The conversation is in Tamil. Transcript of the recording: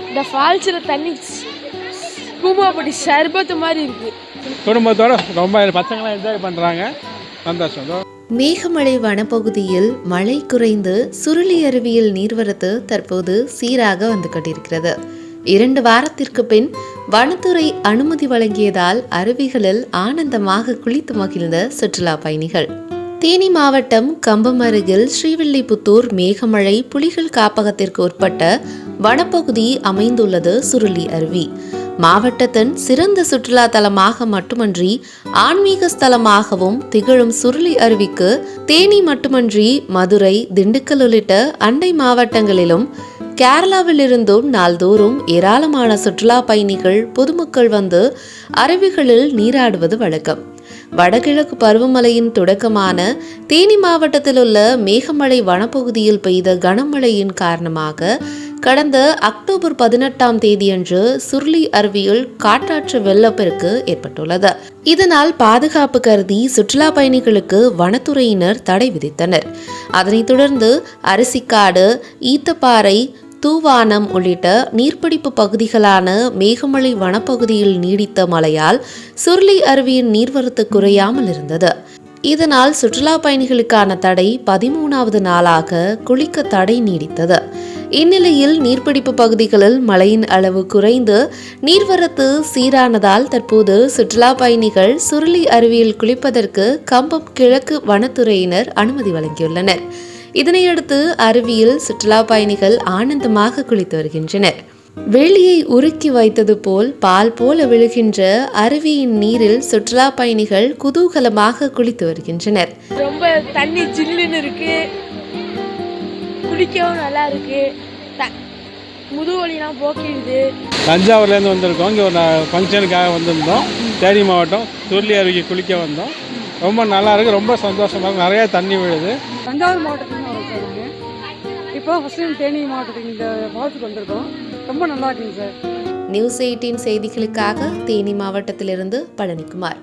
இந்த ஃபால்ஸில் தண்ணி பூமாப்பட்டி சர்பத்து மாதிரி இருக்குது. குடும்பத்தோட ரொம்ப பசங்களாம் என்ஜாய் பண்ணுறாங்க. சந்தோஷம். மேகமலை வனப்பகுதியில் மழை குறைந்து சுருளி அருவியில் நீர்வரத்து தற்போது சீராக வந்து கொண்டிருக்கிறது. 2 வாரத்திற்கு பின் வனத்துறை அனுமதி வழங்கியதால் அருவிகளில் ஆனந்தமாக குளித்து மகிழ்ந்த சுற்றுலா பயணிகள். தேனி மாவட்டம் கம்பம் அருகில் ஸ்ரீவில்லிபுத்தூர் மேகமலை புலிகள் காப்பகத்திற்கு உட்பட்ட வனப்பகுதி அமைந்துள்ளது சுருளி அருவி. மாவட்டத்தின் சிறந்த சுற்றுலா தலமாக மட்டுமன்றி ஆன்மீக ஸ்தலமாகவும் திகழும் சுருளி அருவிக்கு தேனி மட்டுமன்றி மதுரை, திண்டுக்கல் உள்ளிட்ட அண்டை மாவட்டங்களிலும் கேரளாவிலிருந்தும் நாள்தோறும் ஏராளமான சுற்றுலா பயணிகள் பொதுமக்கள் வந்து அருவிகளில் நீராடுவது வழக்கம். வடகிழக்கு பருவமழையின் தொடக்கமான தேனி மாவட்டத்தில் உள்ள மேகமலை வனப்பகுதியில் பெய்த கனமழையின் காரணமாக கடந்த அக்டோபர் 18ஆம் தேதியன்று சுருளி அருவியில் காட்டாற்று வெள்ளப்பெருக்கு ஏற்பட்டுள்ளது. இதனால் பாதுகாப்பு கருதி சுற்றுலா பயணிகளுக்கு வனத்துறையினர் தடை விதித்தனர். அதனைத் தொடர்ந்து அரிசிக்காடு, ஈத்தப்பாறை, தூவானம் உள்ளிட்ட நீர்பிடிப்பு பகுதிகளான மேகமலை வனப்பகுதியில் நீடித்த மழையால் சுருளி அருவியின் நீர்வரத்து குறையாமல் இருந்தது. இதனால் சுற்றுலா பயணிகளுக்கான தடை 13வது நாளாக குளிக்க தடை நீடித்தது. இந்நிலையில் நீர்பிடிப்பு பகுதிகளில் மழையின் அளவு குறைந்து நீர்வரத்து சீரானதால் தற்போது சுற்றுலா பயணிகள் சுருளி அருவியில் குளிப்பதற்கு கம்பம் கிழக்கு வனத்துறையினர் அனுமதி வழங்கியுள்ளனர். இதனையடுத்து அருவியில் சுற்றுலா பயணிகள் ஆனந்தமாக குளித்து வருகின்றனர். வெளியை உருக்கி வைத்தது போல் பால் போல விழுகின்ற அருவியின் நீரில் சுற்றுலா பயணிகள் குதூகலமாக குளித்து வருகின்றனர். ரொம்ப தண்ணி ஜில்லுன்னு இருக்கு, குளிக்கவும் நல்லா இருக்கு, முதுவலிலாம் போக்கிடுது. தஞ்சாவூர்லேருந்து வந்திருக்கோம். இங்கே ஒரு ஃபங்க்ஷனுக்காக வந்திருந்தோம். தேனி மாவட்டம் சுருளி அருவிக்கு குளிக்க வந்தோம். ரொம்ப நல்லா இருக்குது, ரொம்ப சந்தோஷமாக இருக்குது. நிறையா தண்ணி விழுது. தஞ்சாவூர் மாவட்டத்துக்கு வரோம் சார். நாங்கள் இப்போ ஃபஸ்ட் டைம் தேனி மாவட்டத்துக்கு இந்த ஃபால்ஸுக்கு வந்திருக்கோம். ரொம்ப நல்லா இருக்குங்க சார். நியூஸ் 18 செய்திகளுக்காக தேனி மாவட்டத்திலிருந்து பழனிக்குமார்.